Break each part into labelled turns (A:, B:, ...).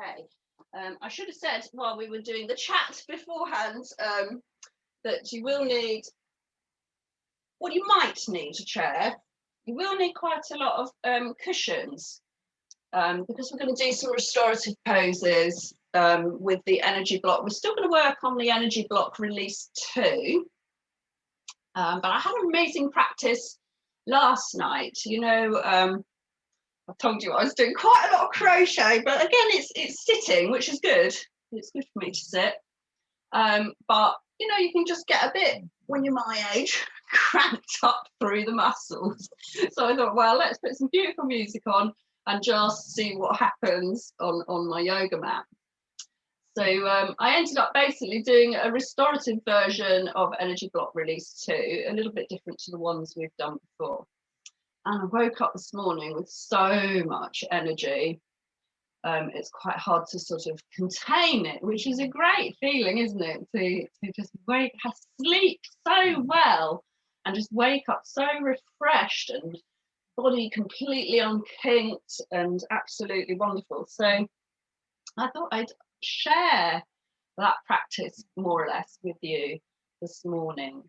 A: Okay. I should have said while we were doing the chat beforehand that you will need, well, you might need a chair. You will need quite a lot of cushions because we're going to do some restorative poses with the energy block. We're still going to work on the energy block release 2, but I had an amazing practice last night. You know, I told you I was doing quite a lot of crochet, but again, it's sitting, which is good. It's good for me to sit. But you know, you can just get a bit, when you're my age, cramped up through the muscles. So I thought, well, let's put some beautiful music on and just see what happens on my yoga mat. So I ended up basically doing a restorative version of Energy Block Release 2, a little bit different to the ones we've done before. And I woke up this morning with so much energy. It's quite hard to sort of contain it, which is a great feeling, isn't it? To just sleep so well and just wake up so refreshed and body completely unkinked and absolutely wonderful. So I thought I'd share that practice more or less with you this morning.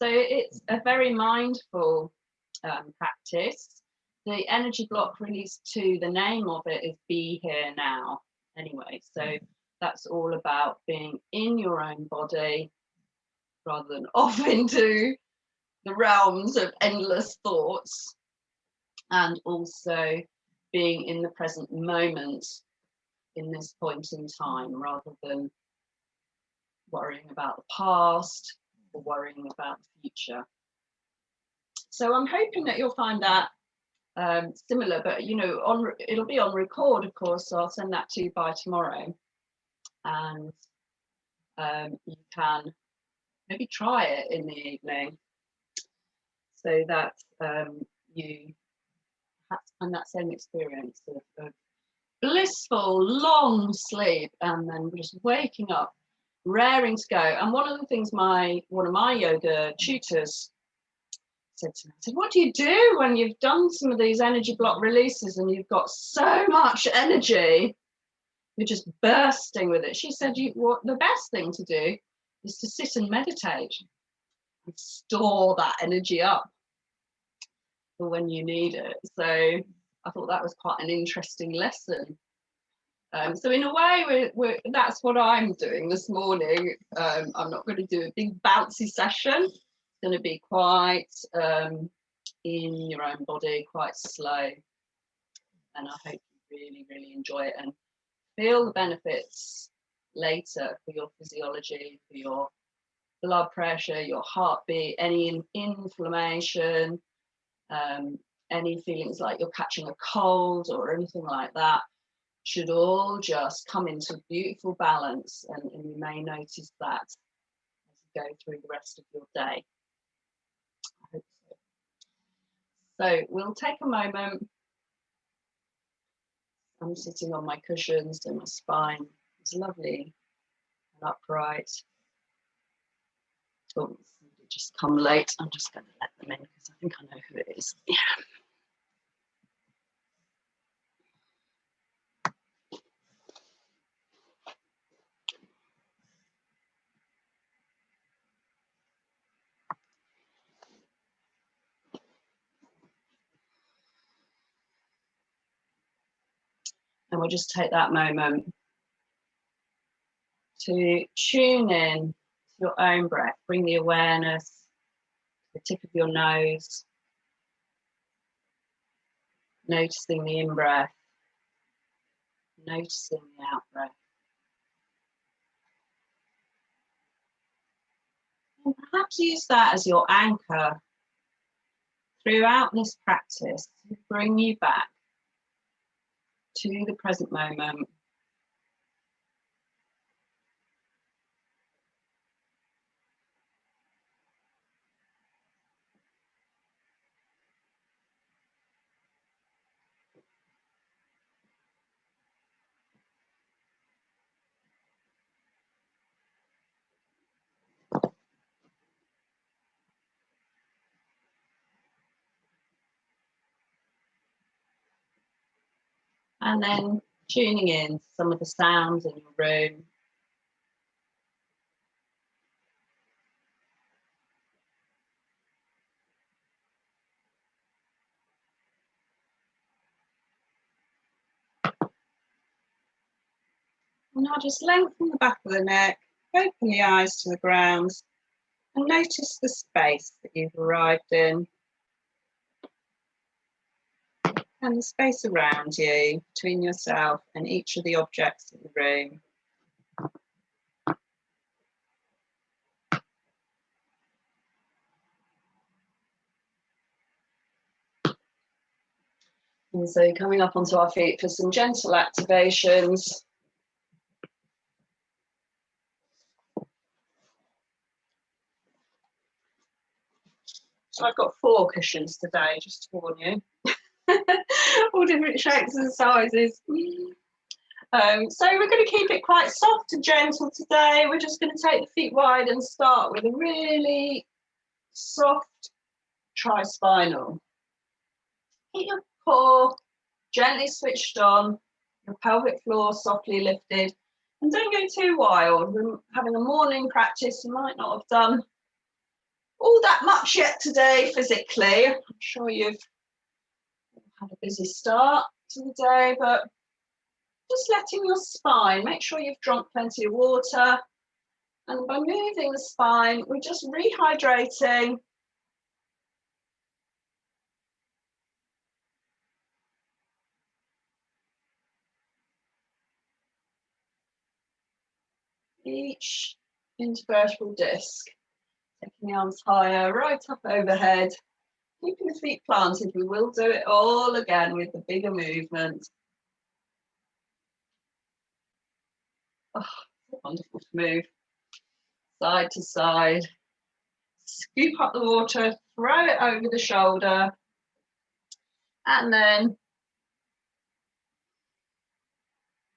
A: So it's a very mindful practice. The energy block release 2, the name of it is Be Here Now anyway. So that's all about being in your own body rather than off into the realms of endless thoughts, and also being in the present moment in this point in time rather than worrying about the past or worrying about the future. So I'm hoping that you'll find that similar, but you know, it'll be on record, of course, so I'll send that to you by tomorrow, and you can maybe try it in the evening so that you have that same experience of blissful long sleep and then just waking up raring to go. And one of the things one of my yoga tutors said to me, I said, what do you do when you've done some of these energy block releases and you've got so much energy, you're just bursting with it? She said, the best thing to do is to sit and meditate and store that energy up for when you need it. So I thought that was quite an interesting lesson. So in a way, that's what I'm doing this morning. I'm not going to do a big bouncy session. It's going to be quite in your own body, quite slow. And I hope you really, really enjoy it and feel the benefits later for your physiology, for your blood pressure, your heartbeat, any inflammation, any feelings like you're catching a cold or anything like that. Should all just come into beautiful balance, and you may notice that as you go through the rest of your day. I hope so. So we'll take a moment. I'm sitting on my cushions and my spine is lovely and upright. Oh, somebody just come late. I'm just going to let them in because I think I know who it is. Yeah. And we'll just take that moment to tune in to your own breath. Bring the awareness to the tip of your nose, noticing the in-breath, noticing the out-breath. And perhaps use that as your anchor throughout this practice to bring you back to the present moment. And then Tuning in to some of the sounds in your room. And now just lengthen the back of the neck, open the eyes to the ground, and notice the space that you've arrived in and the space around you, between yourself and each of the objects in the room. And so coming up onto our feet for some gentle activations. So I've got 4 cushions today, just to warn you. All different shapes and sizes. So we're going to keep it quite soft and gentle today. We're just going to take the feet wide and start with a really soft tri-spinal. Keep your core gently switched on, your pelvic floor softly lifted, and don't go too wild. We're having a morning practice. You might not have done all that much yet today physically. I'm sure you've had a busy start to the day, but just letting your spine, make sure you've drunk plenty of water, and by moving the spine, we're just rehydrating. Each intervertebral disc, taking the arms higher, right up overhead, keeping the feet planted. We will do it all again with the bigger movement. Oh, so wonderful to move side to side. Scoop up the water, throw it over the shoulder, and then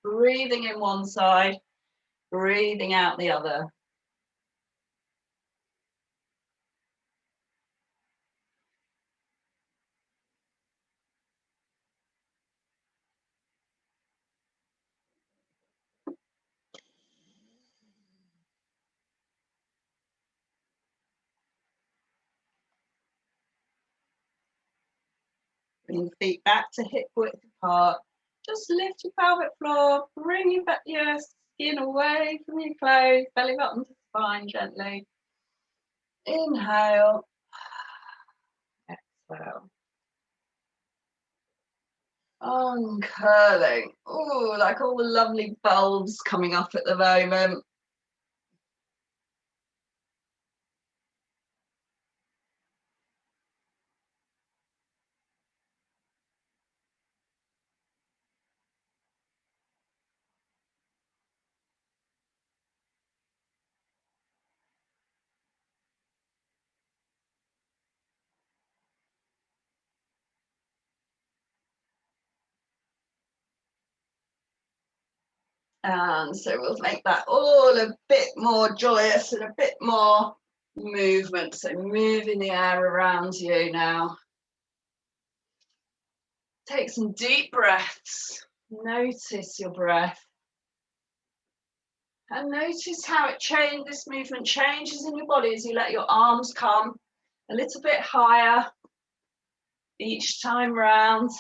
A: breathing in one side, breathing out the other. Bring the feet back to hip width apart. Just lift your pelvic floor, bring your skin away from your clothes, belly button to spine gently. Inhale, exhale. Uncurling. Oh, like all the lovely bulbs coming up at the moment. And so we'll make that all a bit more joyous and a bit more movement. So moving the air around you now. Take some deep breaths. Notice your breath. And notice how this movement changes in your body as you let your arms come a little bit higher each time round.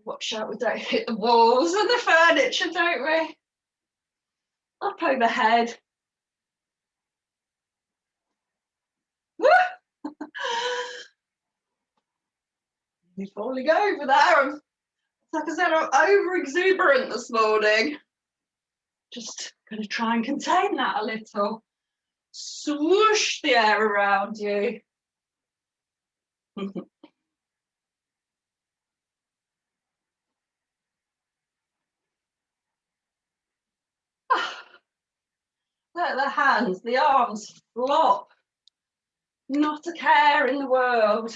A: Watch out we don't hit the walls and the furniture, don't we? Up overhead. You're falling over there. Like I said, I'm over exuberant this morning. Just going to try and contain that a little. Swoosh the air around you. Let the hands, the arms flop. Not a care in the world.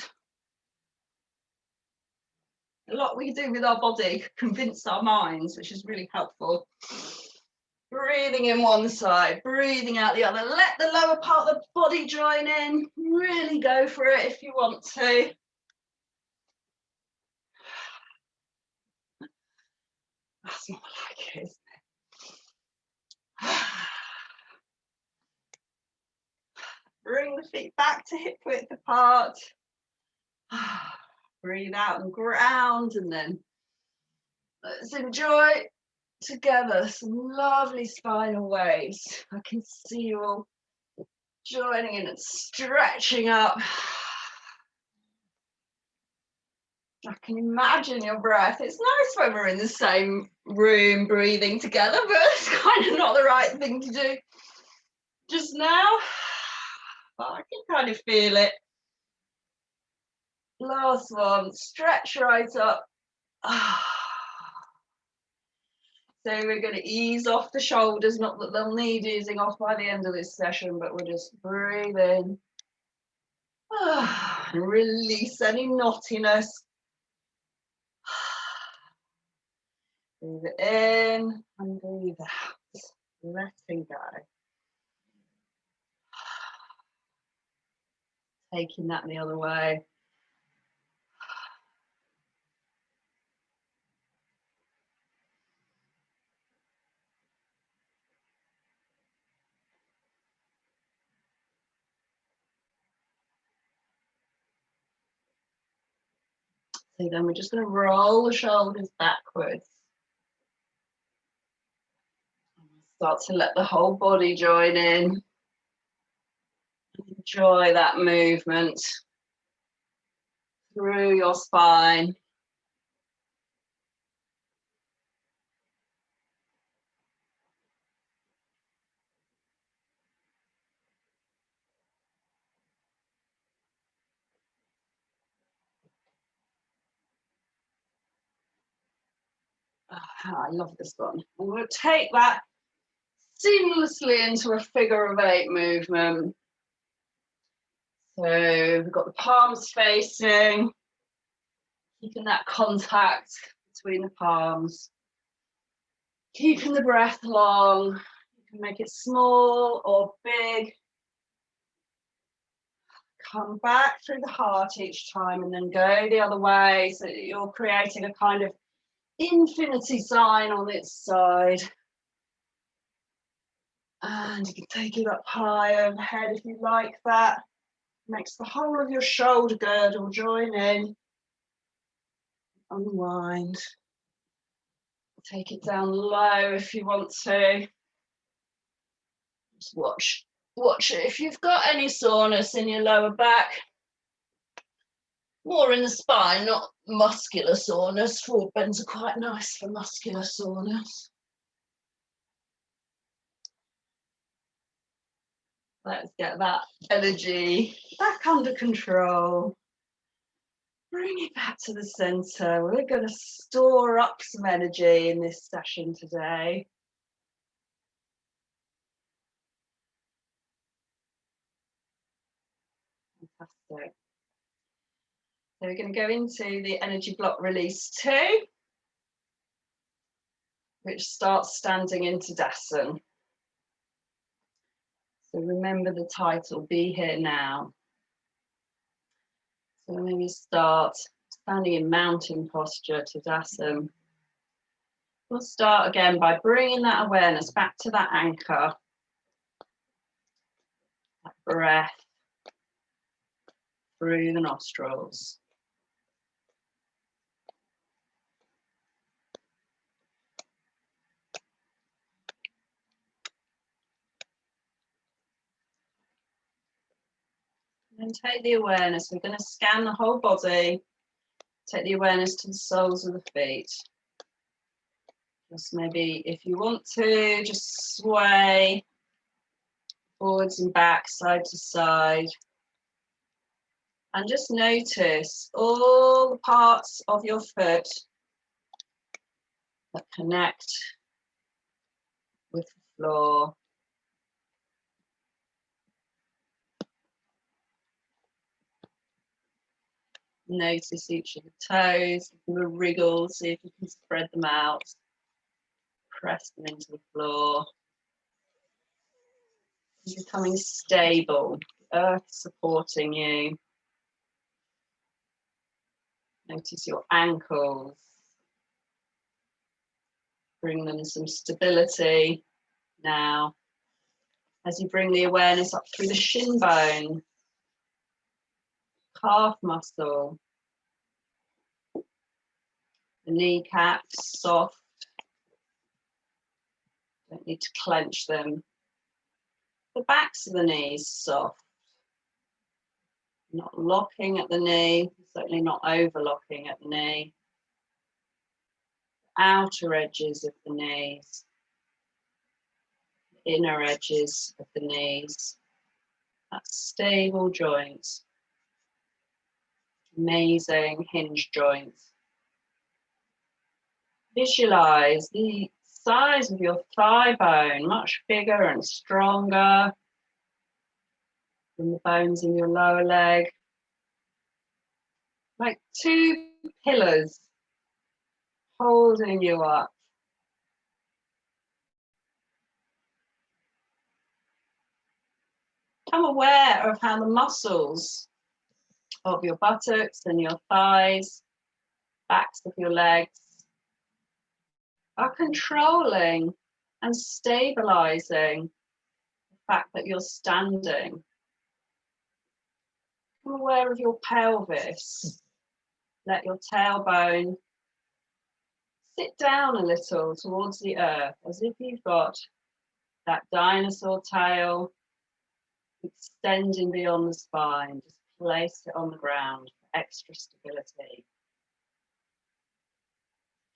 A: A lot we do with our body convince our minds, which is really helpful. Breathing in one side, breathing out the other. Let the lower part of the body join in. Really go for it if you want to. That's more like it, isn't it? Bring the feet back to hip width apart. Breathe out and ground, and then let's enjoy together some lovely spinal waves. I can see you all joining in and stretching up. I can imagine your breath. It's nice when we're in the same room breathing together, but it's kind of not the right thing to do just now. But I can kind of feel it. Last one, stretch right up. So we're going to ease off the shoulders, not that they'll need easing off by the end of this session, but we'll just breathe in. And release any knottiness. Breathe it in and breathe out. Letting go. Taking that the other way. So then we're just going to roll the shoulders backwards. Start to let the whole body join in. Enjoy that movement through your spine. Oh, I love this one. And we'll take that seamlessly into a figure of 8 movement. So we've got the palms facing, keeping that contact between the palms, keeping the breath long. You can make it small or big. Come back through the heart each time and then go the other way, so that you're creating a kind of infinity sign on its side. And you can take it up high overhead if you like that. Makes the whole of your shoulder girdle join in. Unwind. Take it down low if you want to. Just watch it. If you've got any soreness in your lower back, more in the spine, not muscular soreness. Forward bends are quite nice for muscular soreness. Let's get that energy back under control. Bring it back to the center. We're going to store up some energy in this session today. Fantastic. So we're going to go into the energy block release 2, which starts standing into Tadasana. So remember the title, Be Here Now. So maybe start standing in mountain posture, Tadasana. We'll start again by bringing that awareness back to that anchor, that breath through the nostrils. And take the awareness, we're going to scan the whole body, take the awareness to the soles of the feet. Just maybe, if you want to, just sway forwards and back, side to side. And just notice all the parts of your foot that connect with the floor. Notice each of the toes, the wriggle, see if you can spread them out. Press them into the floor. Becoming stable, the earth supporting you. Notice your ankles. Bring them some stability now. As you bring the awareness up through the shin bone, calf muscle, the kneecaps soft. Don't need to clench them. The backs of the knees soft. Not locking at the knee, certainly not overlocking at the knee. Outer edges of the knees. Inner edges of the knees. That stable joint. Amazing hinge joint. Visualize the size of your thigh bone, much bigger and stronger than the bones in your lower leg. Like two pillars holding you up. Become aware of how the muscles of your buttocks and your thighs, backs of your legs, are controlling and stabilizing the fact that you're standing. Become aware of your pelvis. Let your tailbone sit down a little towards the earth, as if you've got that dinosaur tail extending beyond the spine. Just place it on the ground for extra stability.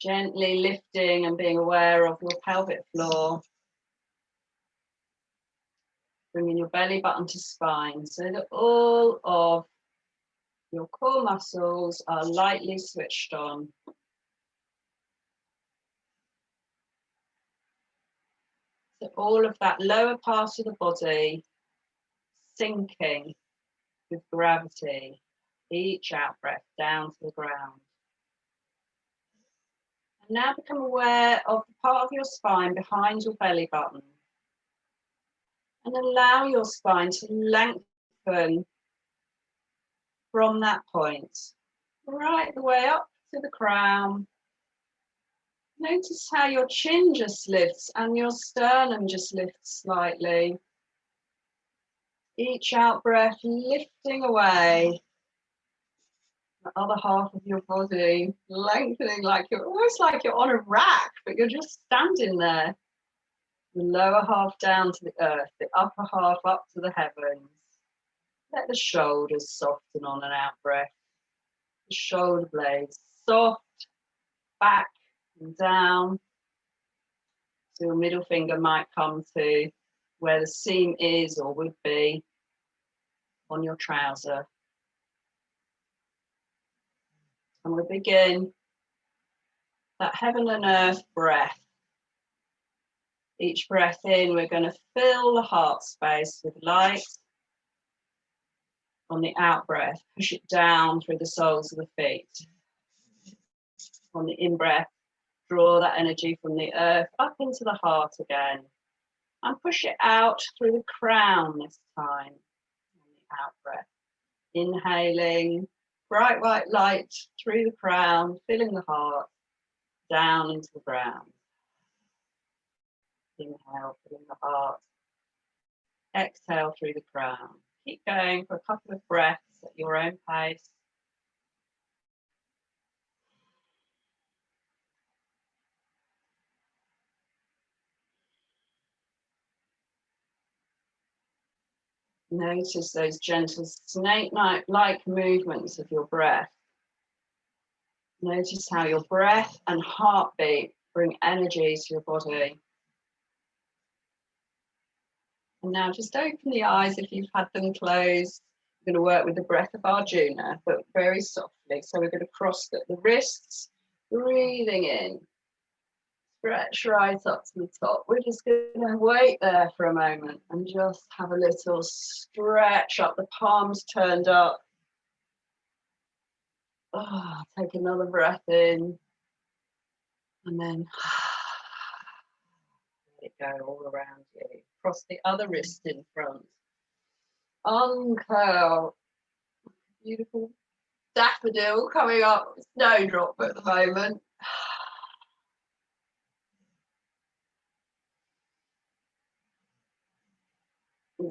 A: Gently lifting and being aware of your pelvic floor. Bringing your belly button to spine so that all of your core muscles are lightly switched on. So all of that lower part of the body sinking with gravity, each out breath down to the ground. And now become aware of the part of your spine behind your belly button. And allow your spine to lengthen from that point, right the way up to the crown. Notice how your chin just lifts and your sternum just lifts slightly. Each out breath lifting away the other half of your body, lengthening like you're almost like you're on a rack, but you're just standing there. The lower half down to the earth, the upper half up to the heavens. Let the shoulders soften on an out breath. The shoulder blades soft, back and down. So your middle finger might come to where the seam is or would be on your trouser. And we begin that heaven and earth breath. Each breath in, we're going to fill the heart space with light. On the out breath, push it down through the soles of the feet. On the in breath, draw that energy from the earth up into the heart again. And push it out through the crown this time. On the out breath, inhaling bright white light through the crown, filling the heart, down into the ground. Inhale, filling the heart. Exhale through the crown. Keep going for a couple of breaths at your own pace. Notice those gentle snake-like movements of your breath. Notice how your breath and heartbeat bring energy to your body. And now just open the eyes if you've had them closed. We're going to work with the breath of Arjuna, but very softly. So we're going to cross the wrists, breathing in. Stretch right up to the top. We're just going to wait there for a moment and just have a little stretch up, the palms turned up. Oh, take another breath in and then let it go all around you. Cross the other wrist in front. Uncurl. Beautiful daffodil coming up. Snowdrop at the moment.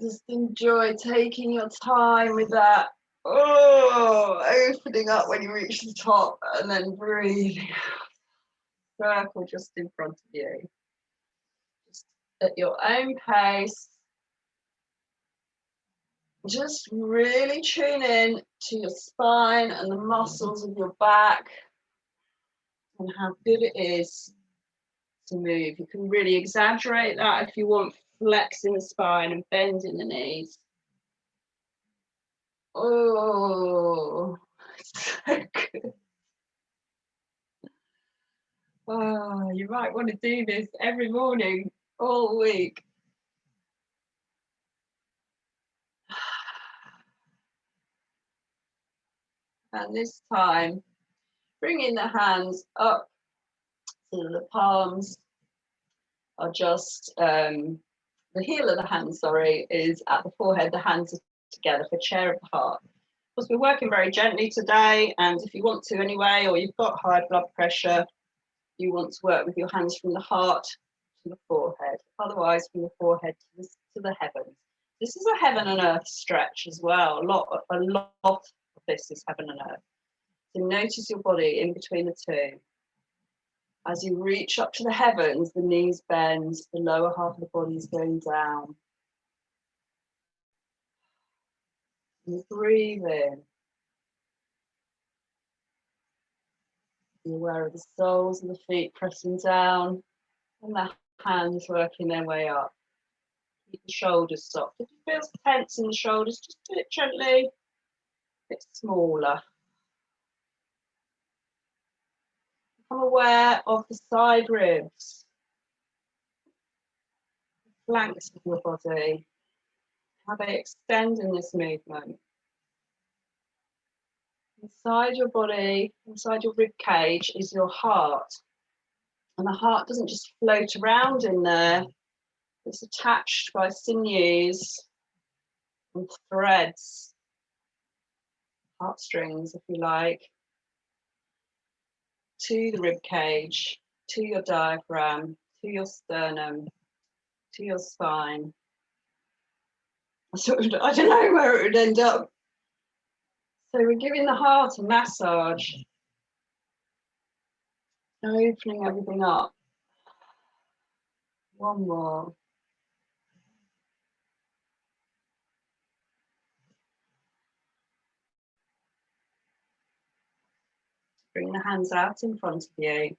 A: Just enjoy taking your time with that. Oh, opening up when you reach the top and then breathing out. Circle just in front of you. Just at your own pace. Just really tune in to your spine and the muscles of your back and how good it is to move. You can really exaggerate that if you want, flexing the spine and bending the knees. Oh, so good. Oh, you might want to do this every morning, all week. And this time, bringing the hands up so the palms are just, the heel of the hand, sorry, is at the forehead, the hands are together for chair of the heart. Because we're working very gently today, and if you want to anyway, or you've got high blood pressure, you want to work with your hands from the heart to the forehead, otherwise from the forehead to the heavens. This is a heaven and earth stretch as well. A lot of this is heaven and earth. So notice your body in between the two. As you reach up to the heavens, the knees bend, the lower half of the body is going down. And breathe in. Be aware of the soles of the feet pressing down and the hands working their way up. Keep the shoulders soft. If it feels tense in the shoulders, just do it gently, a bit smaller. Become aware of the side ribs, the flanks of your body, how they extend in this movement. Inside your body, inside your rib cage is your heart. And the heart doesn't just float around in there. It's attached by sinews and threads, heartstrings, if you like, to the rib cage, to your diaphragm, to your sternum, to your spine. I don't know where it would end up. So we're giving the heart a massage, opening everything up. One more. Bring the hands out in front of you,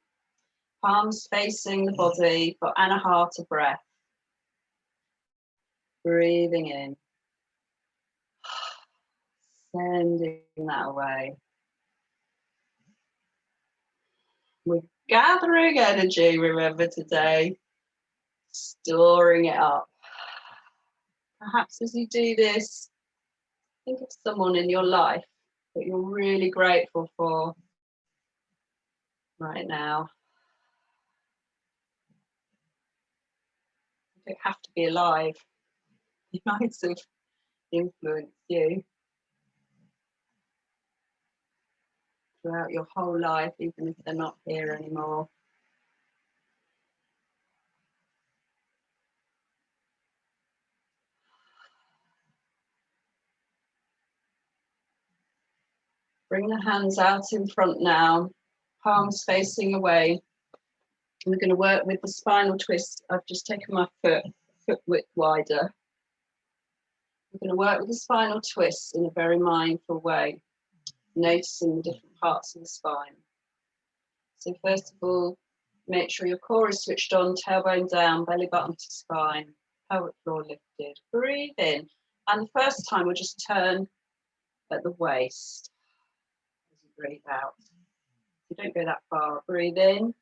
A: palms facing the body, and a heart of breath. Breathing in, sending that away. We're gathering energy, remember today, storing it up. Perhaps as you do this, think of someone in your life that you're really grateful for right now. You don't have to be alive. It might have influenced you throughout your whole life, even if they're not here anymore. Bring the hands out in front now, palms facing away. And we're going to work with the spinal twist. I've just taken my foot width wider. We're going to work with the spinal twist in a very mindful way, noticing the different parts of the spine. So first of all, make sure your core is switched on, tailbone down, belly button to spine, pelvic floor lifted. Breathe in. And the first time we'll just turn at the waist as you breathe out. You don't go that far. Breathe in.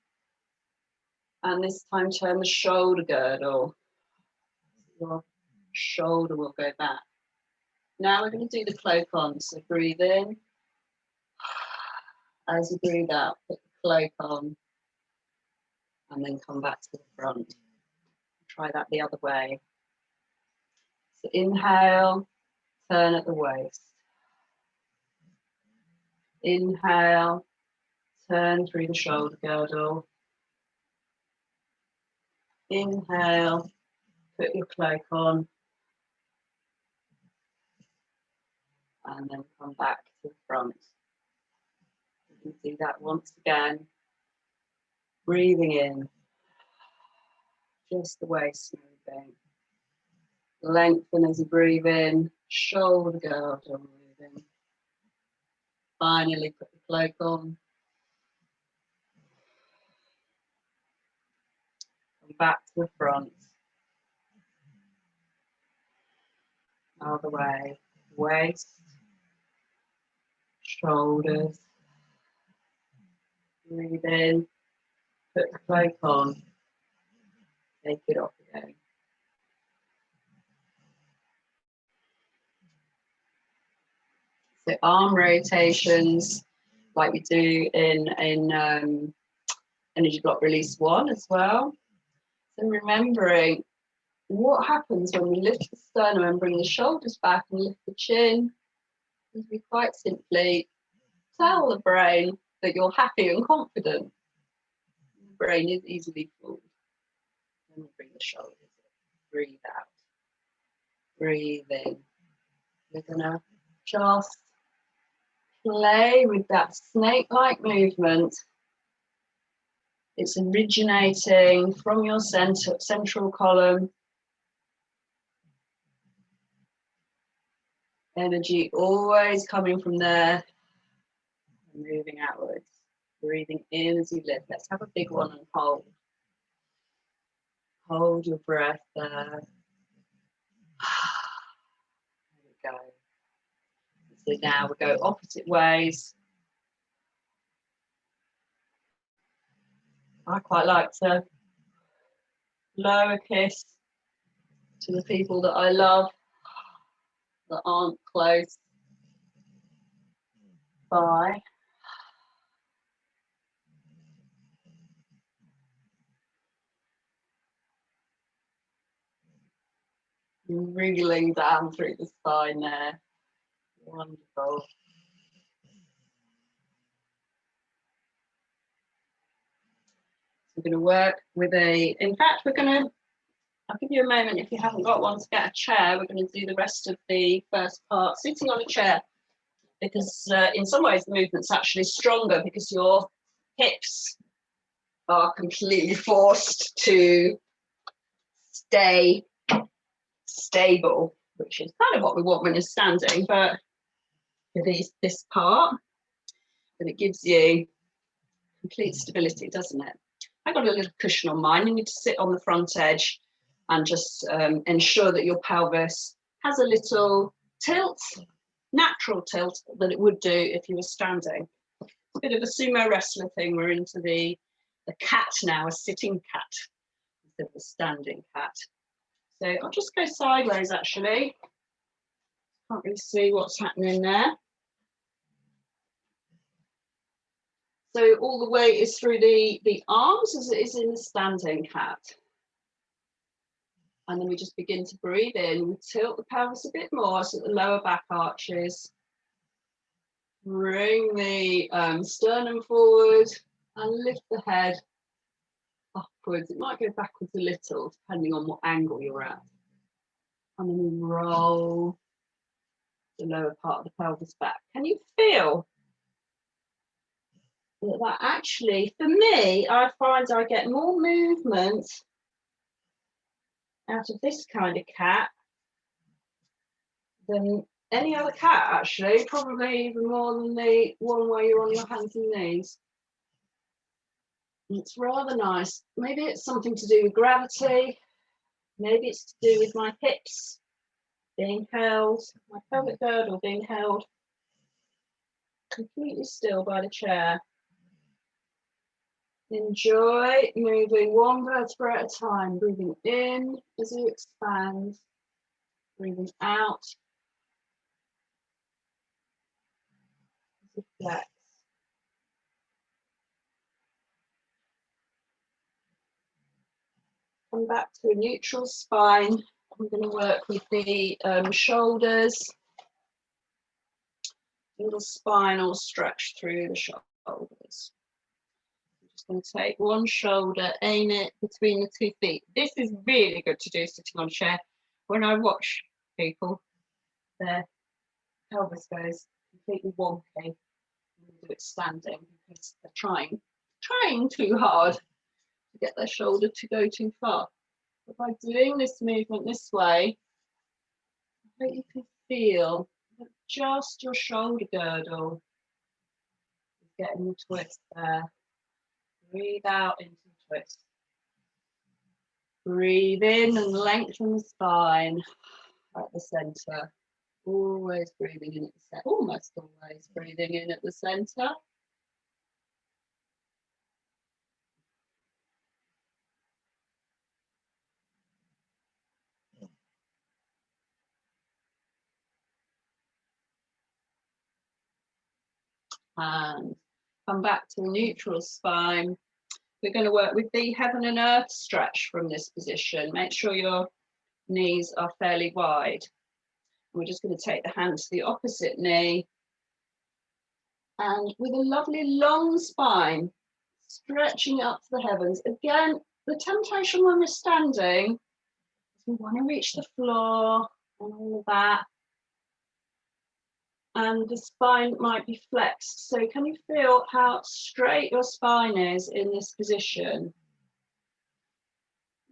A: And this time turn the shoulder girdle. Your shoulder will go back. Now we're going to do the cloak on. So breathe in. As you breathe out, put the cloak on. And then come back to the front. Try that the other way. So inhale, turn at the waist. Inhale, turn through the shoulder girdle. Inhale, put your cloak on. and then come back to the front. You can do that once again. Breathing in, just the waist moving. Lengthen as you breathe in, shoulder girdle moving. Finally, put the cloak on. Come back to the front. Other way. Waist, shoulders. Breathe in, put the cloak on. Take it off again. So arm rotations, like we do in Energy Block Release 1 as well. So remembering what happens when we lift the sternum and bring the shoulders back and lift the chin, is we quite simply tell the brain that you're happy and confident. The brain is easily fooled. Then we bring the shoulders in. Breathe out. Breathe in. We're gonna just play with that snake-like movement. It's originating from your central column. Energy always coming from there, moving outwards. Breathing in as you lift. Let's have a big one and hold. Hold your breath there. There we go. So now we go opposite ways. I quite like to blow a kiss to the people that I love that aren't close by. Wriggling down through the spine there. Wonderful. We're going to work with in fact, I'll give you a moment if you haven't got one to get a chair. We're going to do the rest of the first part sitting on a chair, because in some ways the movement's actually stronger because your hips are completely forced to stay stable, which is kind of what we want when you're standing, but for this part, but it gives you complete stability, doesn't it? I got a little cushion on mine. You need to sit on the front edge and just ensure that your pelvis has a little tilt, natural tilt that it would do if you were standing. It's a bit of a sumo wrestler thing. We're into the cat now, a sitting cat instead of a standing cat. So I'll just go sideways actually. Can't really see what's happening there. So all the weight is through the arms as it is in the standing cat. And then we just begin to breathe in. We tilt the pelvis a bit more so that the lower back arches. Bring the sternum forward and lift the head upwards. It might go backwards a little depending on what angle you're at. And then we roll the lower part of the pelvis back. Can you feel that actually, for me, I find I get more movement out of this kind of cat than any other cat, actually, probably even more than the one where you're on your hands and knees. It's rather nice. Maybe it's something to do with gravity. Maybe it's to do with my hips being held, my pelvic girdle being held completely still by the chair. Enjoy moving one vertebra at a time, breathing in as you expand, breathing out as you flex. Come back to a neutral spine. I'm going to work with the shoulders, little spinal stretch through the shoulders. I'm just going to take one shoulder, aim it between the 2 feet. This is really good to do sitting on a chair. When I watch people, they're pelvis goes completely wonky. I'm going to do it standing because they're trying too hard to get their shoulder to go too far. But by doing this movement this way, I hope you can feel that just your shoulder girdle is getting the twist there. Breathe out into the twist. Breathe in and lengthen the spine at the center. Always breathing in at the center. Almost always breathing in at the center. And come back to neutral spine. We're going to work with the heaven and earth stretch from this position. Make sure your knees are fairly wide. We're just going to take the hand to the opposite knee. And with a lovely long spine, stretching up to the heavens. Again, the temptation when we're standing is we want to reach the floor and all that. And the spine might be flexed. So can you feel how straight your spine is in this position?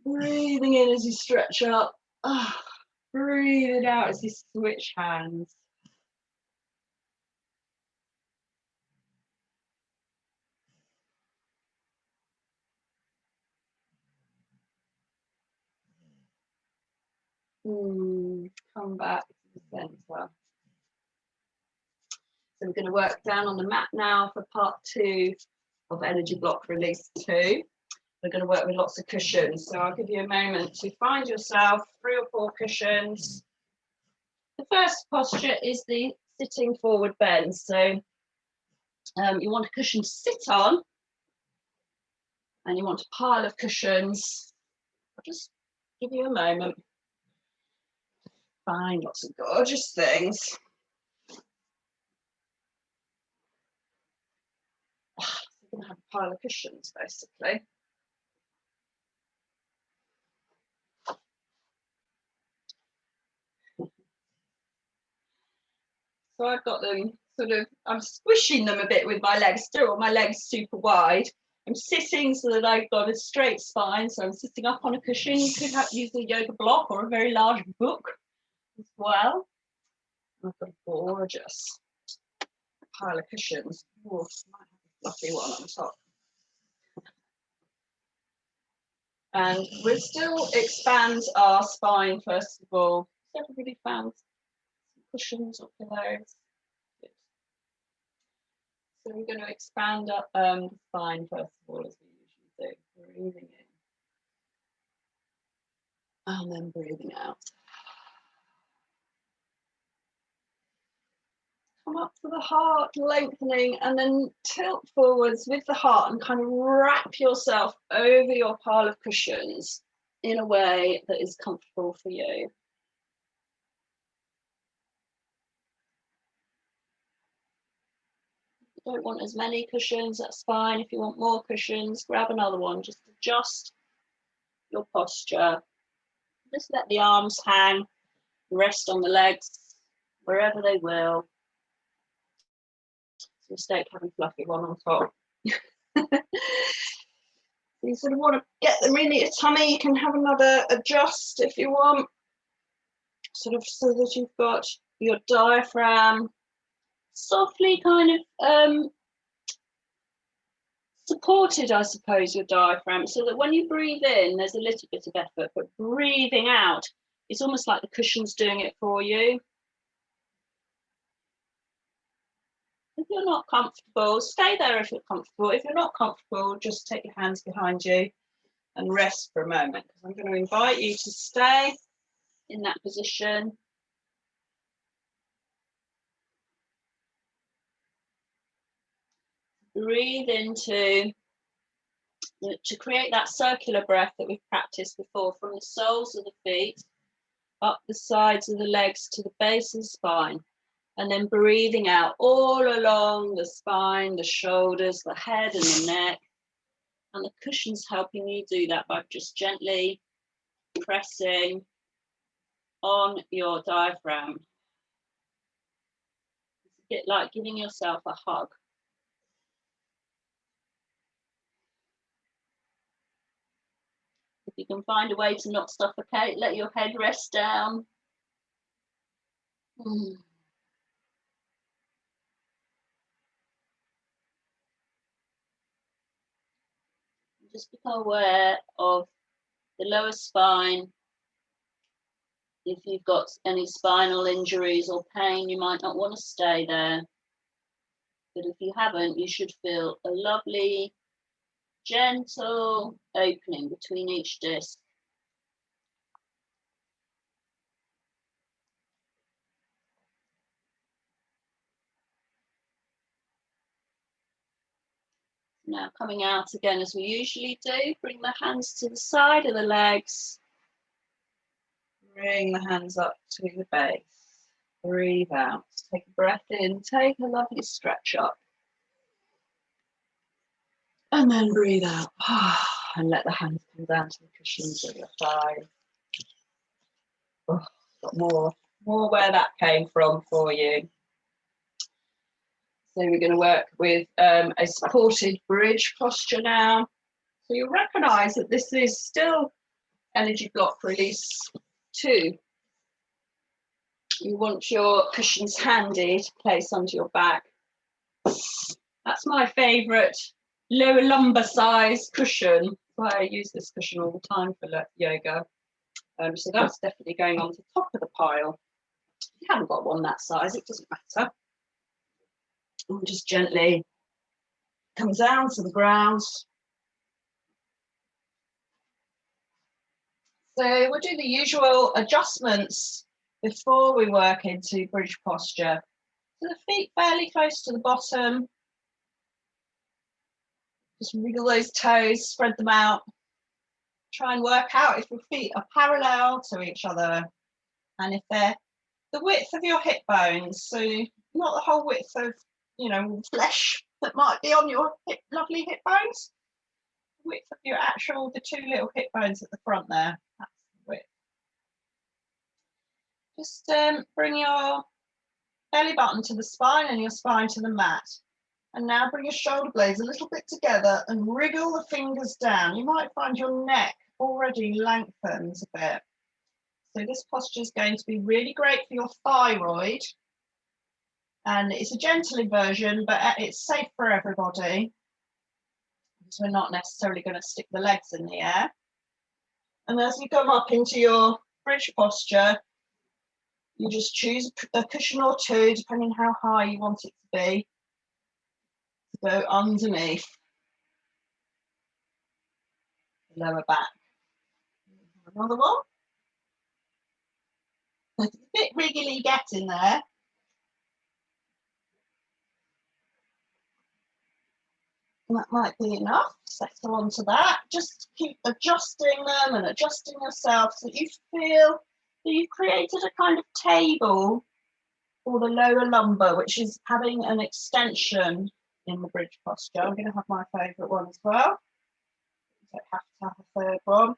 A: Breathing in as you stretch up. Breathe it out as you switch hands. Come back to the center. So we're going to work down on the mat now for part 2 of energy block release 2. We're going to work with lots of cushions. So I'll give you a moment to find yourself 3 or 4 cushions. The first posture is the sitting forward bend. So you want a cushion to sit on, and you want a pile of cushions. I'll just give you a moment. Find lots of gorgeous things. You're going to have a pile of cushions, basically. So I've got them sort of, I'm squishing them a bit with my legs, still with my legs super wide. I'm sitting so that I've got a straight spine, so I'm sitting up on a cushion. You could use a yoga block or a very large book as well. I've got a gorgeous pile of cushions. Oh, might have a fluffy one on top. And we'll still expand our spine first of all. So everybody found some cushions or pillows. Good. So we're going to expand up the spine first of all, as we usually do. Breathing in. And then breathing out. Come up to the heart, lengthening, and then tilt forwards with the heart and kind of wrap yourself over your pile of cushions in a way that is comfortable for you. If you don't want as many cushions, that's fine. If you want more cushions, grab another one. Just adjust your posture. Just let the arms hang, rest on the legs, wherever they will. Mistake having fluffy one on top. You sort of want to get them in your tummy. You can have another adjust if you want, sort of so that you've got your diaphragm softly kind of supported, I suppose, your diaphragm, so that when you breathe in, there's a little bit of effort, but breathing out, it's almost like the cushion's doing it for you. If you're not comfortable, stay there if you're comfortable. If you're not comfortable, just take your hands behind you and rest for a moment, because I'm going to invite you to stay in that position. Breathe into, to create that circular breath that we've practiced before, from the soles of the feet, up the sides of the legs to the base of the spine. And then breathing out all along the spine, the shoulders, the head and the neck. And the cushion's helping you do that by just gently pressing on your diaphragm. bit like giving yourself a hug. If you can find a way to not suffocate, let your head rest down. Just become aware of the lower spine. If you've got any spinal injuries or pain, you might not want to stay there. But if you haven't, you should feel a lovely, gentle opening between each disc. Now coming out again as we usually do, bring the hands to the side of the legs. Bring the hands up to the base. Breathe out. Take a breath in. Take a lovely stretch up. And then breathe out. And let the hands come down to the cushions of your thighs. Oh, got more where that came from for you. So we're going to work with a supported bridge posture now. So you'll recognise that this is still energy block release 2. You want your cushions handy to place onto your back. That's my favourite lower lumbar size cushion. I use this cushion all the time for yoga. So that's definitely going on the top of the pile. If you haven't got one that size, it doesn't matter. And just gently come down to the ground. So we'll do the usual adjustments before we work into bridge posture. So the feet fairly close to the bottom. Just wriggle those toes, spread them out. Try and work out if your feet are parallel to each other and if they're the width of your hip bones. So not the whole width of, flesh that might be on your lovely hip bones. The width of your the 2 little hip bones at the front there. That's the width. Just bring your belly button to the spine and your spine to the mat. And now bring your shoulder blades a little bit together and wriggle the fingers down. You might find your neck already lengthens a bit. So this posture is going to be really great for your thyroid. And it's a gentle inversion, but it's safe for everybody. So we're not necessarily going to stick the legs in the air. And as you come up into your bridge posture, you just choose a cushion or 2, depending how high you want it to be, to go underneath the lower back. Another one. It's a bit wriggly getting there. And that might be enough. Settle onto that. Just keep adjusting them and adjusting yourself so that you feel that you've created a kind of table for the lower lumbar, which is having an extension in the bridge posture. I'm going to have my favourite one as well. You don't have to have a third one.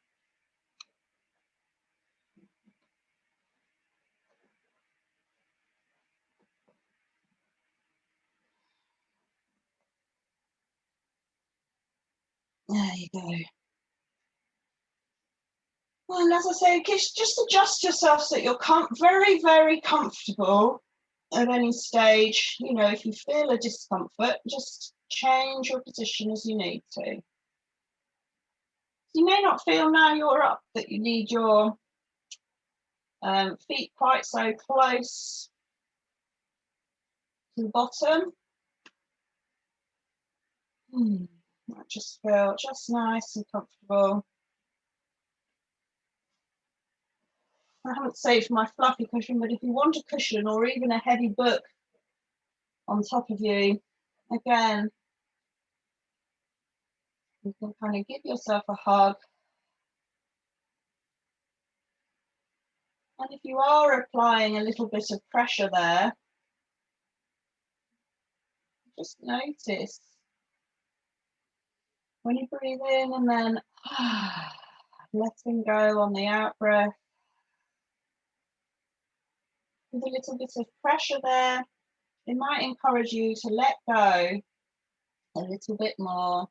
A: There you go. And as I say, just adjust yourself so that you're very, very comfortable at any stage. If you feel a discomfort, just change your position as you need to. You may not feel now you're up that you need your feet quite so close to the bottom. I just feel just nice and comfortable. I haven't saved my fluffy cushion, but if you want a cushion or even a heavy book on top of you, again, you can kind of give yourself a hug. And if you are applying a little bit of pressure there, just notice when you breathe in and then letting go on the out breath. With a little bit of pressure there, it might encourage you to let go a little bit more,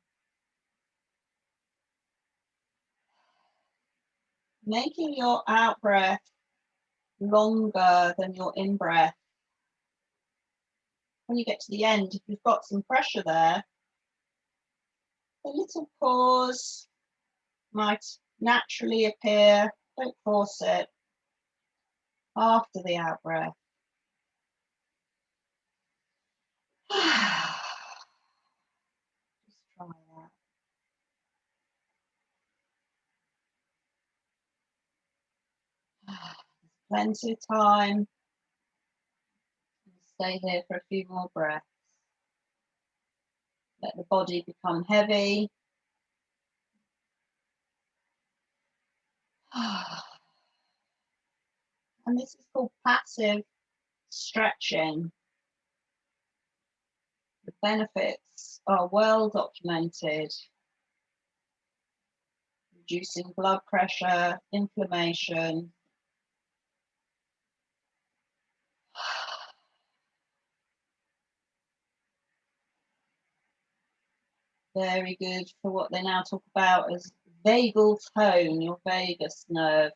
A: making your out breath longer than your in breath. When you get to the end, if you've got some pressure there, a little pause might naturally appear. Don't force it after the out breath. Just try that. Plenty of time. Stay here for a few more breaths. Let the body become heavy. And this is called passive stretching. The benefits are well documented. Reducing blood pressure, inflammation. Very good for what they now talk about as vagal tone, your vagus nerve.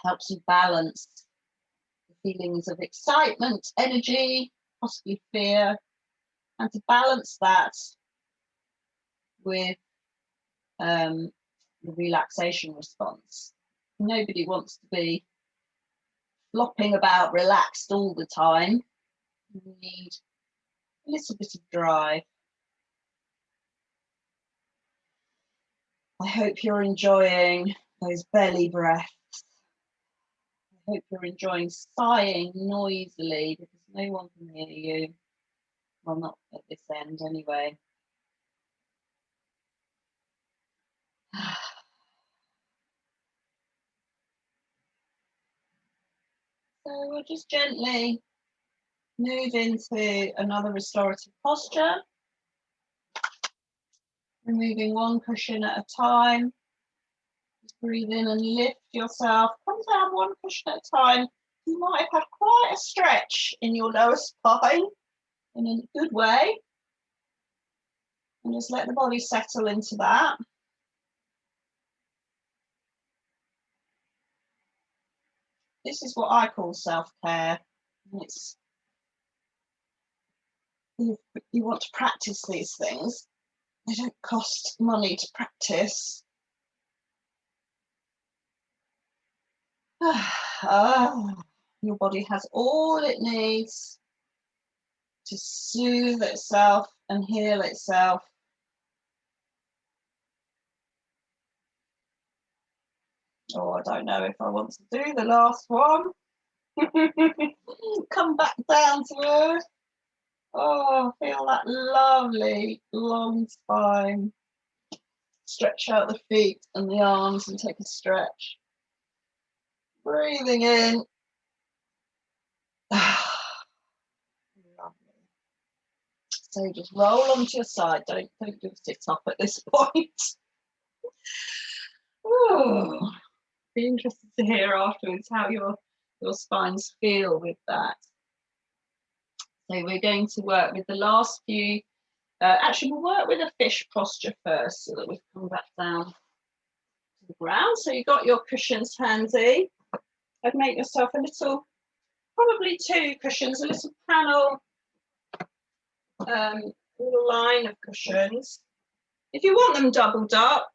A: Helps you balance the feelings of excitement, energy, possibly fear, and to balance that with the relaxation response. Nobody wants to be flopping about relaxed all the time. You need a little bit of drive. I hope you're enjoying those belly breaths. I hope you're enjoying sighing noisily because no one can hear you. Well, not at this end anyway. So we'll just gently move into another restorative posture. Removing one cushion at a time. Just breathe in and lift yourself. Come down one cushion at a time. You might have had quite a stretch in your lower spine in a good way. And just let the body settle into that. This is what I call self-care. It's you want to practice these things. They don't cost money to practice. Your body has all it needs to soothe itself and heal itself. Oh, I don't know if I want to do the last one. Come back down to earth. Oh, feel that lovely long spine. Stretch out the feet and the arms and take a stretch. Breathing in. Lovely. So just roll onto your side. Don't do a sit up at this point. Oh, be interested to hear afterwards how your spines feel with that. So we're going to work with the last few. Actually, we'll work with a fish posture first so that we come back down to the ground. So you've got your cushions handy. I'd make yourself a little, probably 2 cushions, a little panel, little line of cushions. If you want them doubled up,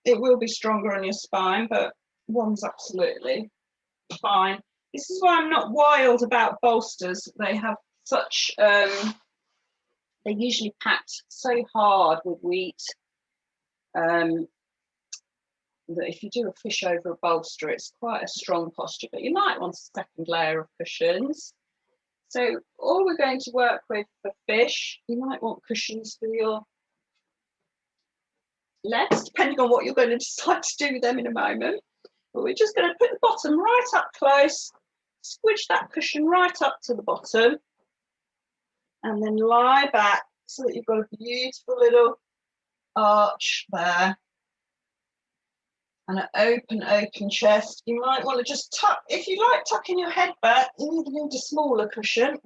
A: it will be stronger on your spine, but one's absolutely fine. This is why I'm not wild about bolsters. They have such, they're usually packed so hard with wheat that if you do a fish over a bolster, it's quite a strong posture, but you might want a second layer of cushions. So all we're going to work with for fish, you might want cushions for your legs, depending on what you're going to decide to do with them in a moment. But we're just going to put the bottom right up close, squidge that cushion right up to the bottom, and then lie back so that you've got a beautiful little arch there. and an open chest. You might want to just tuck, if you like tucking your head back, you either need a smaller cushion,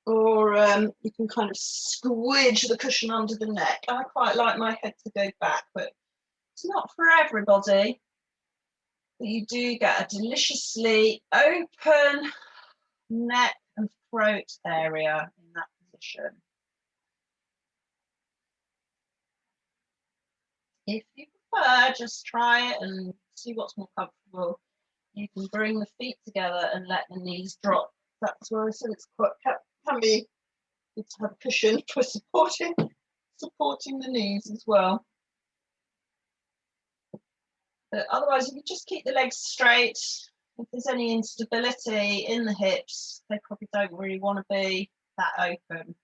A: or you can kind of squidge the cushion under the neck. I quite like my head to go back, but it's not for everybody. But you do get a deliciously open neck and throat area in that position. If you prefer, just try it and see what's more comfortable. You can bring the feet together and let the knees drop. That's where I said it's quite can be good to have a cushion for supporting the knees as well. But otherwise, if you just keep the legs straight, if there's any instability in the hips, they probably don't really want to be that open.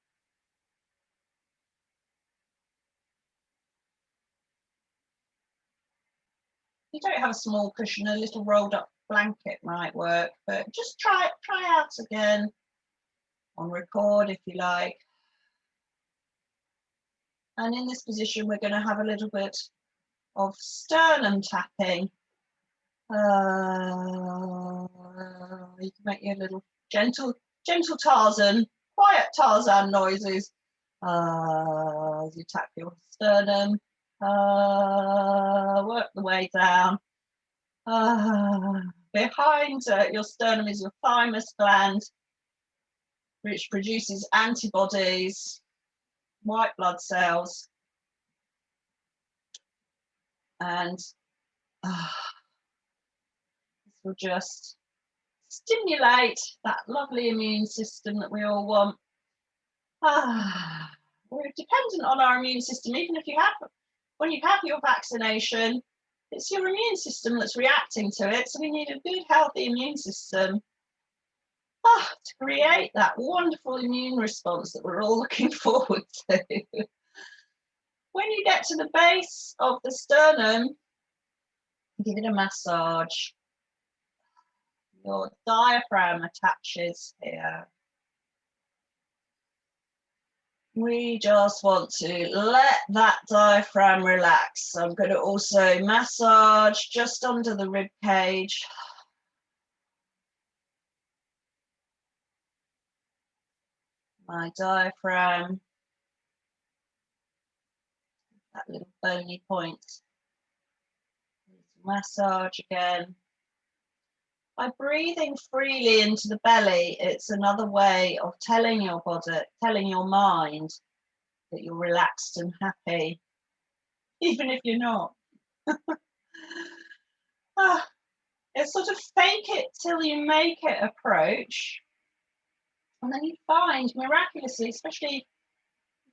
A: If you don't have a small cushion, a little rolled up blanket might work, but just try out again on record if you like. And in this position, we're going to have a little bit of sternum tapping. You can make your little gentle Tarzan, quiet Tarzan noises as you tap your sternum. Work the way down. Behind your sternum is your thymus gland, which produces antibodies, white blood cells, and this will just stimulate that lovely immune system that we all want. We're dependent on our immune system, even if when you have your vaccination, it's your immune system that's reacting to it. So we need a good, healthy immune system to create that wonderful immune response that we're all looking forward to. When you get to the base of the sternum, give it a massage. Your diaphragm attaches here. We just want to let that diaphragm relax. So I'm going to also massage just under the rib cage. My diaphragm, that little bony point. Massage again. By breathing freely into the belly, it's another way of telling your body, telling your mind that you're relaxed and happy, even if you're not. It's sort of fake it till you make it approach. And then you find miraculously, especially if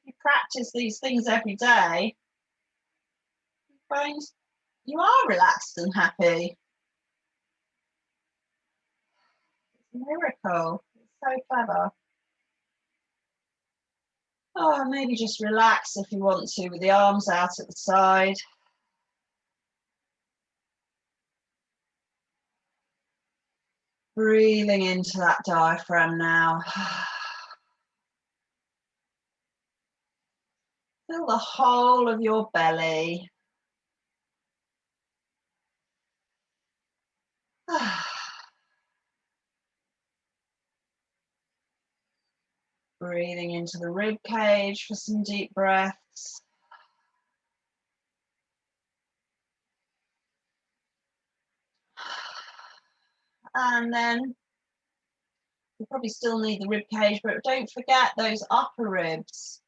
A: you practice these things every day, you find you are relaxed and happy. It's a miracle. It's so clever. Maybe just relax if you want to with the arms out at the side. Breathing into that diaphragm now. Fill the whole of your belly. Breathing into the rib cage for some deep breaths. And then you probably still need the rib cage, but don't forget those upper ribs,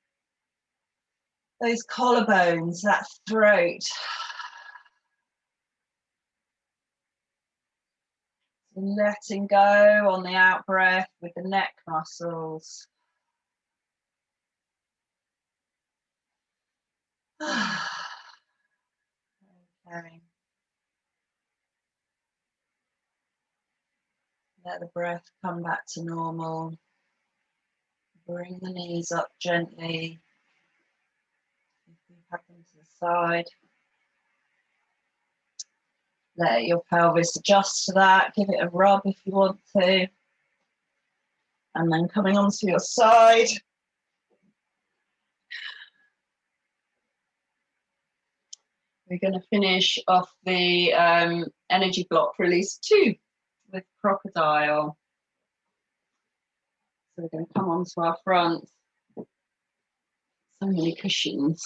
A: those collarbones, that throat. Letting go on the out breath with the neck muscles. Okay. Let the breath come back to normal. Bring the knees up gently. If you have them to the side. Let your pelvis adjust to that. Give it a rub if you want to. And then coming onto your side. We're going to finish off the energy block release 2 with crocodile. So we're going to come onto our front. So many cushions.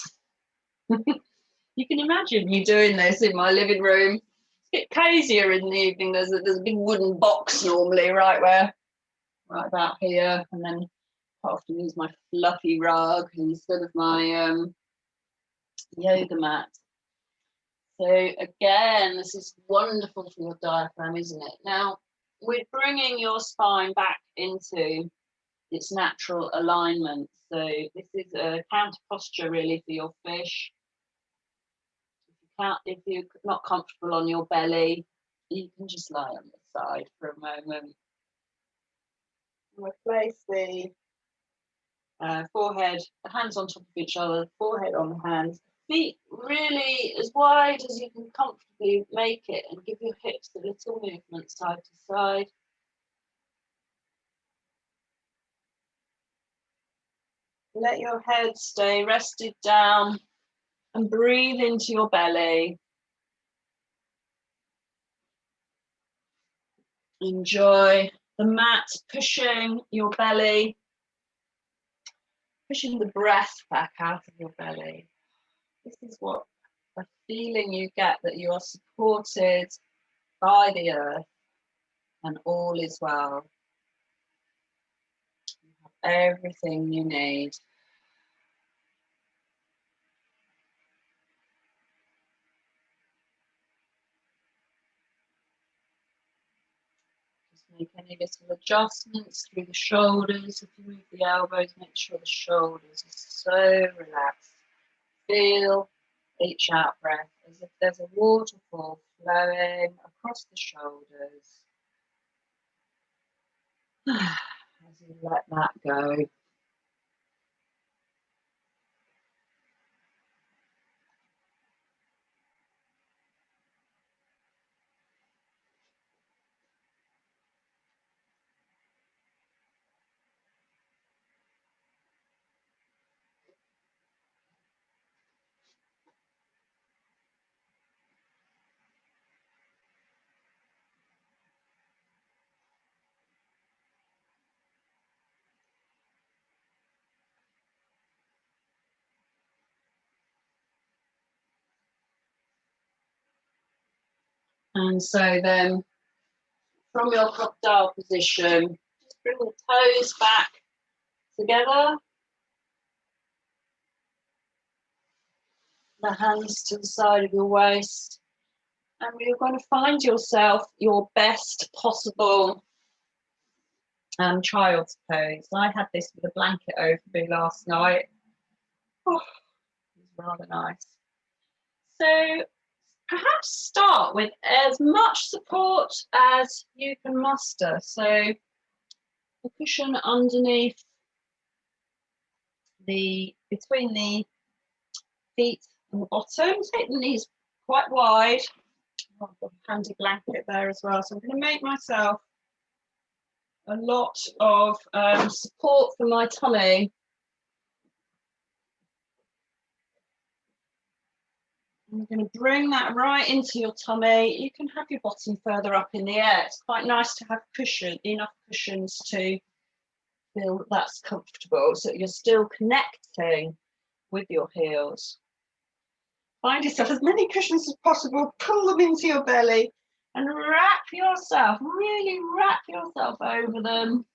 A: You can imagine me doing this in my living room. It's a bit cozier in the evening. There's a big wooden box normally right about here, and then I often use my fluffy rug instead of my yoga mat. So again, this is wonderful for your diaphragm, isn't it? Now, we're bringing your spine back into its natural alignment. So this is a counter posture really for your fish. If you're not comfortable on your belly, you can just lie on the side for a moment. We'll place the forehead, the hands on top of each other, forehead on the hands. Feet really as wide as you can comfortably make it, and give your hips a little movement side to side. Let your head stay rested down and breathe into your belly. Enjoy the mat pushing your belly, pushing the breath back out of your belly. This is what a feeling you get, that you are supported by the earth and all is well. You have everything you need. Just make any little adjustments through the shoulders. If you move the elbows, make sure the shoulders are so relaxed. Feel each out breath as if there's a waterfall flowing across the shoulders. As you let that go. And so then, from your crocodile position, just bring the toes back together. The hands to the side of your waist. And you're going to find yourself your best possible child's pose. I had this with a blanket over me last night. Oh, it was rather nice. So perhaps start with as much support as you can muster. So the cushion underneath between the feet and the bottom. Take the knees quite wide. I've got a handy blanket there as well. So I'm going to make myself a lot of support for my tummy. I'm going to bring that right into your tummy. You can have your bottom further up in the air. It's quite nice to have enough cushions to feel that that's comfortable, so you're still connecting with your heels. Find yourself as many cushions as possible, pull them into your belly and really wrap yourself over them.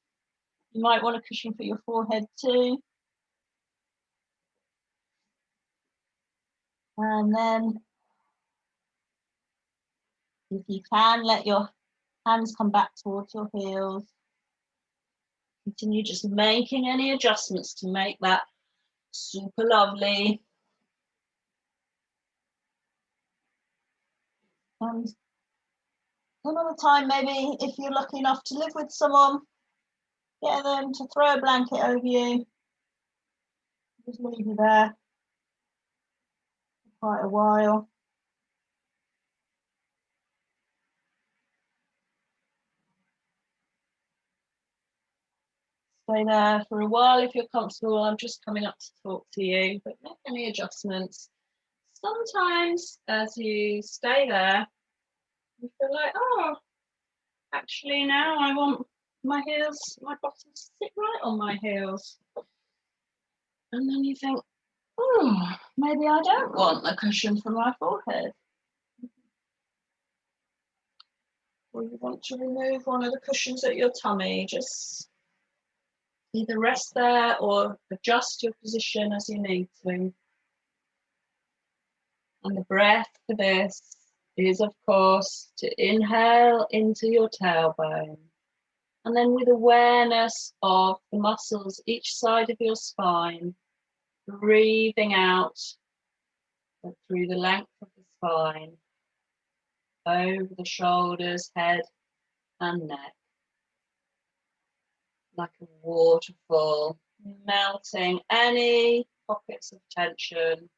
A: You might want a cushion for your forehead too. And then, if you can, let your hands come back towards your heels. Continue just making any adjustments to make that super lovely. And another time, maybe if you're lucky enough to live with someone, get them to throw a blanket over you. Just leave you there for quite a while. Stay there for a while if you're comfortable. I'm just coming up to talk to you, but make any adjustments. sometimes as you stay there, you feel like, oh, actually now I want my heels, my bottom to sit right on my heels. And then you think, oh, maybe I don't want the cushion for my forehead. Or you want to remove one of the cushions at your tummy, just either rest there or adjust your position as you need to. And the breath for this is, of course, to inhale into your tailbone. And then with awareness of the muscles each side of your spine, breathing out through the length of the spine, over the shoulders, head and neck, like a waterfall, melting any pockets of tension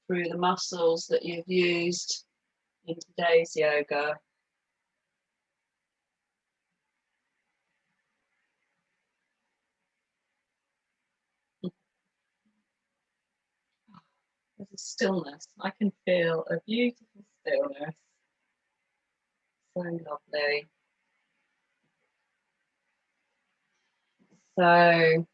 A: through the muscles that you've used in today's yoga. There's a stillness. I can feel a beautiful stillness. So lovely. So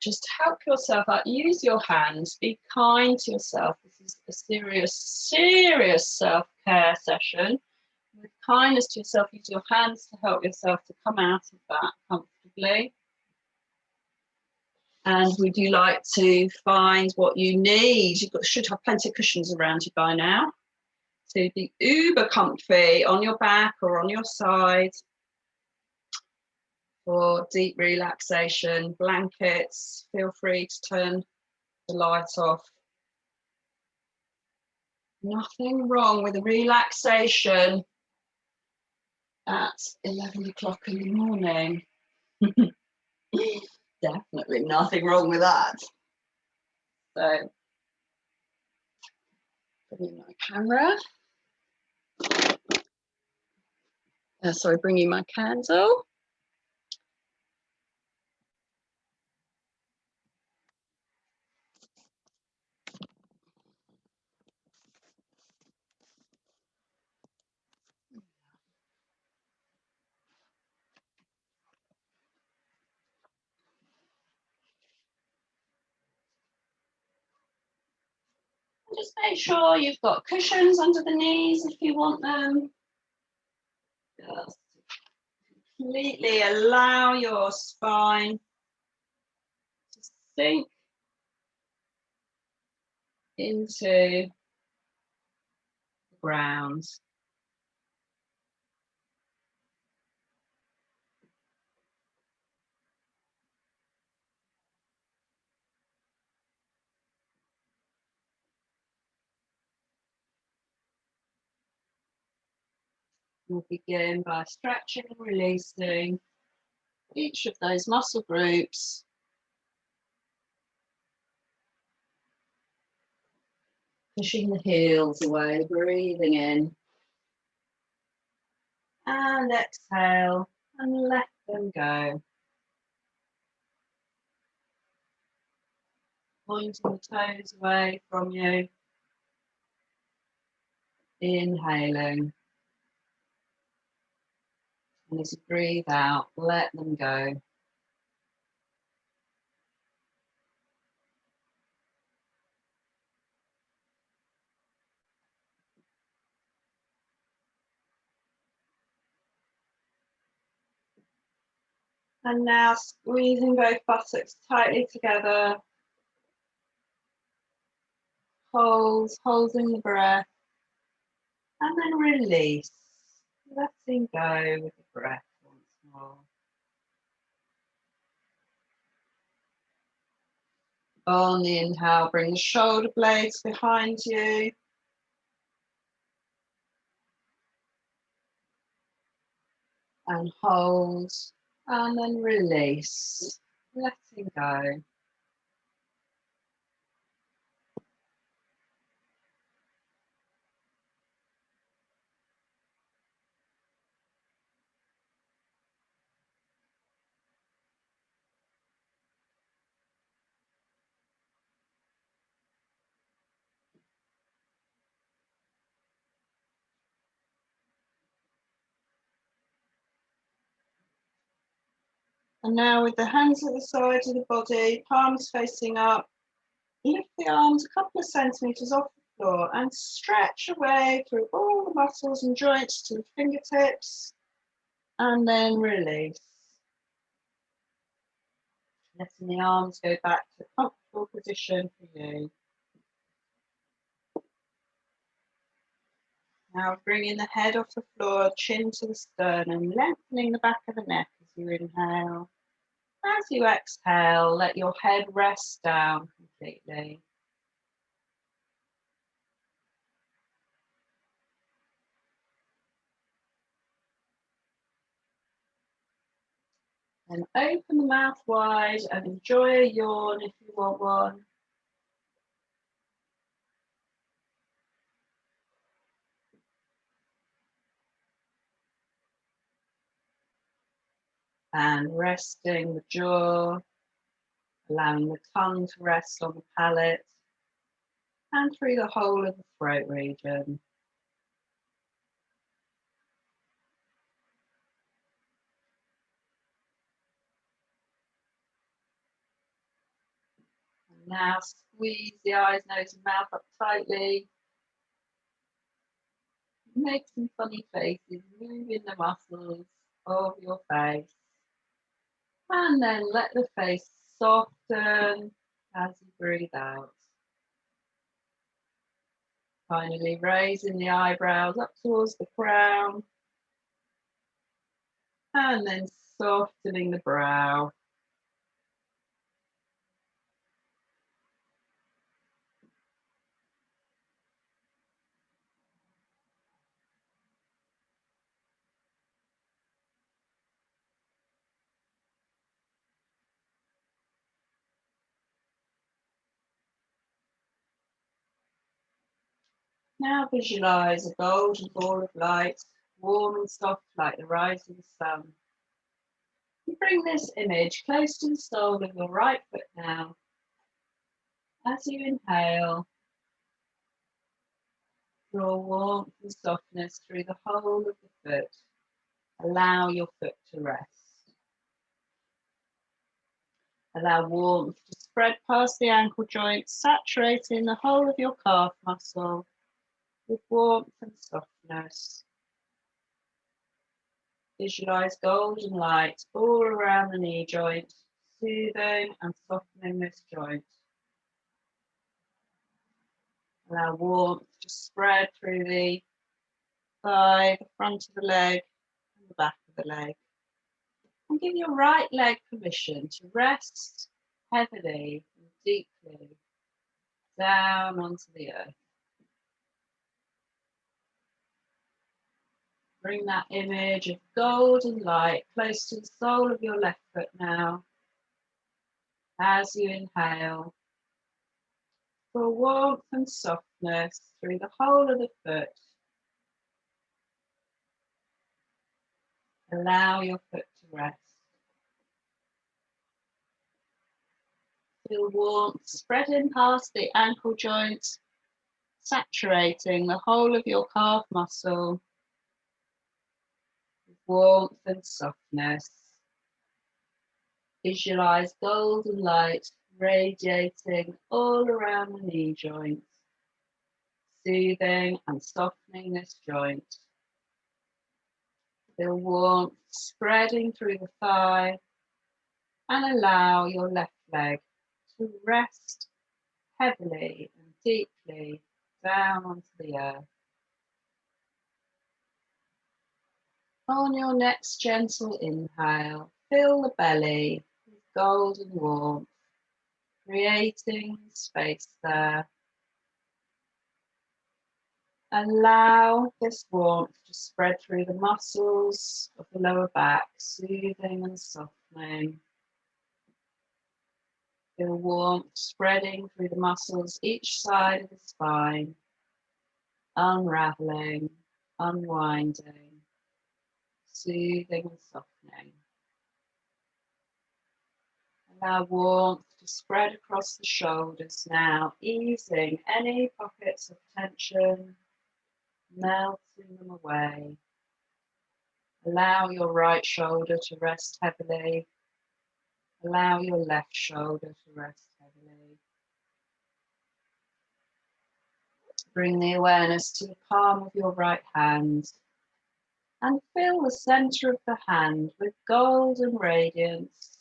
A: just help yourself out. Use your hands. Be kind to yourself. This is a serious self-care session. With kindness to yourself, use your hands to help yourself to come out of that comfortably. And would you like to find what you need? You should have plenty of cushions around you by now. So be uber comfy on your back or on your side for deep relaxation. Blankets, feel free to turn the light off. Nothing wrong with a relaxation at 11 o'clock in the morning. Definitely nothing wrong with that. So, bring my camera. Sorry, bringing my candle. Just make sure you've got cushions under the knees if you want them. Just completely allow your spine to sink into the ground. We'll begin by stretching and releasing each of those muscle groups. Pushing the heels away, breathing in. And exhale and let them go. Pointing the toes away from you. Inhaling. And as you breathe out, let them go. And now squeezing both buttocks tightly together. Holding the breath. And then release. Letting go with the breath once more. On the inhale, bring the shoulder blades behind you. And hold. And then release. Letting go. And now with the hands at the sides of the body, palms facing up, lift the arms a couple of centimetres off the floor and stretch away through all the muscles and joints to the fingertips, and then release. Letting the arms go back to a comfortable position for you. Now bringing the head off the floor, chin to the sternum, lengthening the back of the neck as you inhale. As you exhale, let your head rest down completely. And open the mouth wide and enjoy a yawn if you want one. And resting the jaw, allowing the tongue to rest on the palate and through the whole of the throat region. And now squeeze the eyes, nose and mouth up tightly. Make some funny faces, moving the muscles of your face. And then let the face soften as you breathe out. Finally, raising the eyebrows up towards the crown. And then softening the brow. Now visualise a golden ball of light, warm and soft like the rise of the sun. You bring this image close to the sole of your right foot now. As you inhale, draw warmth and softness through the whole of the foot. Allow your foot to rest. Allow warmth to spread past the ankle joint, saturating the whole of your calf muscle with warmth and softness. Visualise golden light all around the knee joint, soothing and softening this joint. Allow warmth to spread through the thigh, the front of the leg, and the back of the leg. And give your right leg permission to rest heavily and deeply down onto the earth. Bring that image of golden light close to the sole of your left foot now. As you inhale, for warmth and softness through the whole of the foot. Allow your foot to rest. Feel warmth spreading past the ankle joint, saturating the whole of your calf muscle with warmth and softness. Visualize golden light radiating all around the knee joint, soothing and softening this joint. Feel warmth spreading through the thigh and allow your left leg to rest heavily and deeply down onto the earth. On your next gentle inhale, fill the belly with golden warmth, creating space there. Allow this warmth to spread through the muscles of the lower back, soothing and softening. Feel warmth spreading through the muscles each side of the spine, unraveling, unwinding, soothing and softening. Allow warmth to spread across the shoulders now, easing any pockets of tension, melting them away. Allow your right shoulder to rest heavily Allow your left shoulder to rest heavily. Bring the awareness to the palm of your right hand and fill the center of the hand with golden radiance.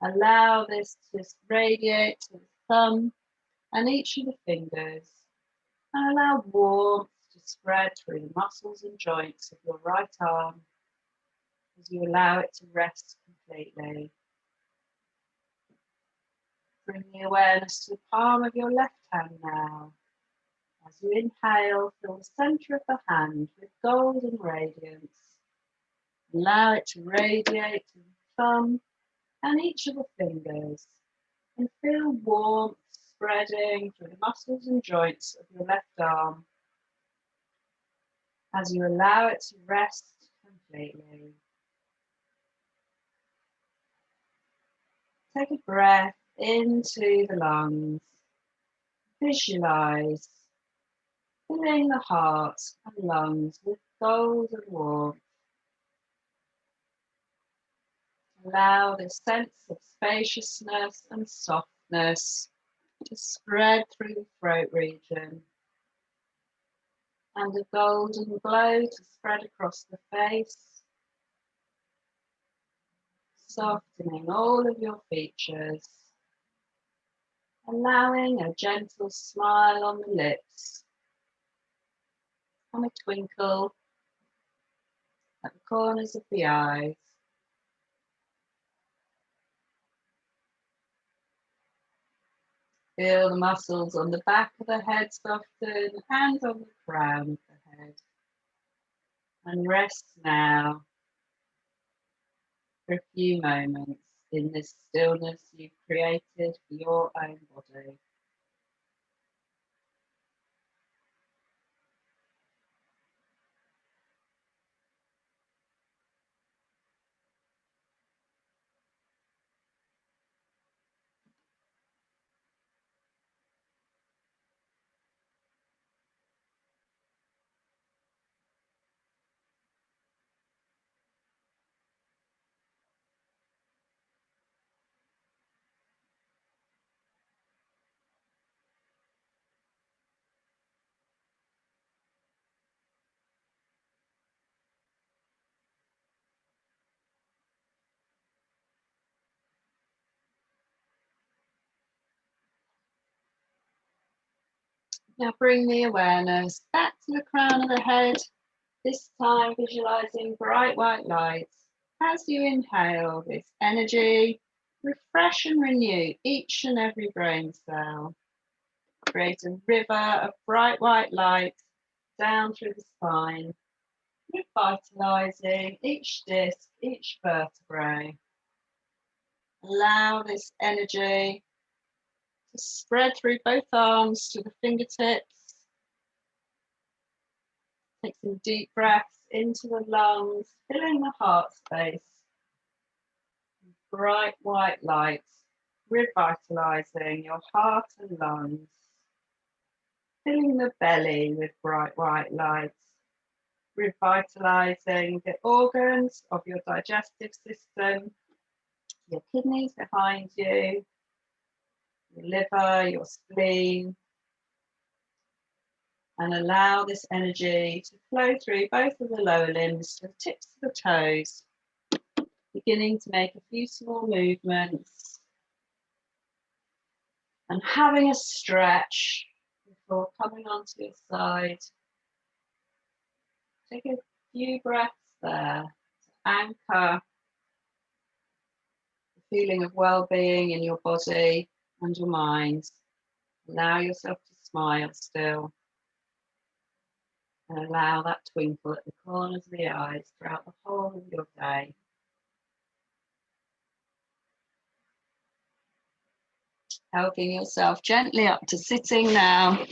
A: Allow this to radiate to the thumb and each of the fingers, and allow warmth to spread through the muscles and joints of your right arm as you allow it to rest completely. Bring the awareness to the palm of your left hand now. As you inhale, fill the center of the hand with golden radiance. Allow it to radiate to the thumb and each of the fingers, and feel warmth spreading through the muscles and joints of your left arm as you allow it to rest completely. Take a breath into the lungs. Visualize filling the heart and lungs with golden warmth. Allow this sense of spaciousness and softness to spread through the throat region, and a golden glow to spread across the face, softening all of your features, allowing a gentle smile on the lips and a twinkle at the corners of the eyes. Feel the muscles on the back of the head soften and on the crown of the head. And rest now for a few moments in this stillness you've created for your own body. Now bring the awareness back to the crown of the head, this time visualizing bright white lights. As you inhale this energy, refresh and renew each and every brain cell. Create a river of bright white light down through the spine, revitalizing each disc, each vertebrae. Allow this energy to spread through both arms to the fingertips. Take some deep breaths into the lungs, filling the heart space. Bright white light, revitalizing your heart and lungs. Filling the belly with bright white light, revitalizing the organs of your digestive system, your kidneys behind you, your liver, your spleen, and allow this energy to flow through both of the lower limbs to the tips of the toes, beginning to make a few small movements and having a stretch before coming onto your side. Take a few breaths there to anchor the feeling of well-being in your body and your mind. Allow yourself to smile still, and allow that twinkle at the corners of the eyes throughout the whole of your day. Helping yourself gently up to sitting now.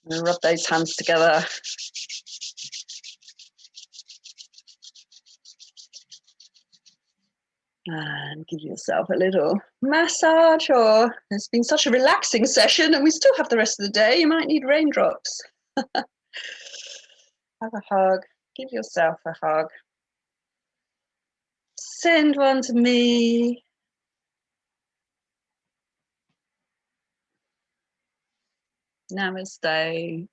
A: And rub those hands together. And give yourself a little massage, or it's been such a relaxing session and we still have the rest of the day. You might need raindrops. Have a hug. Give yourself a hug. Send one to me. Namaste.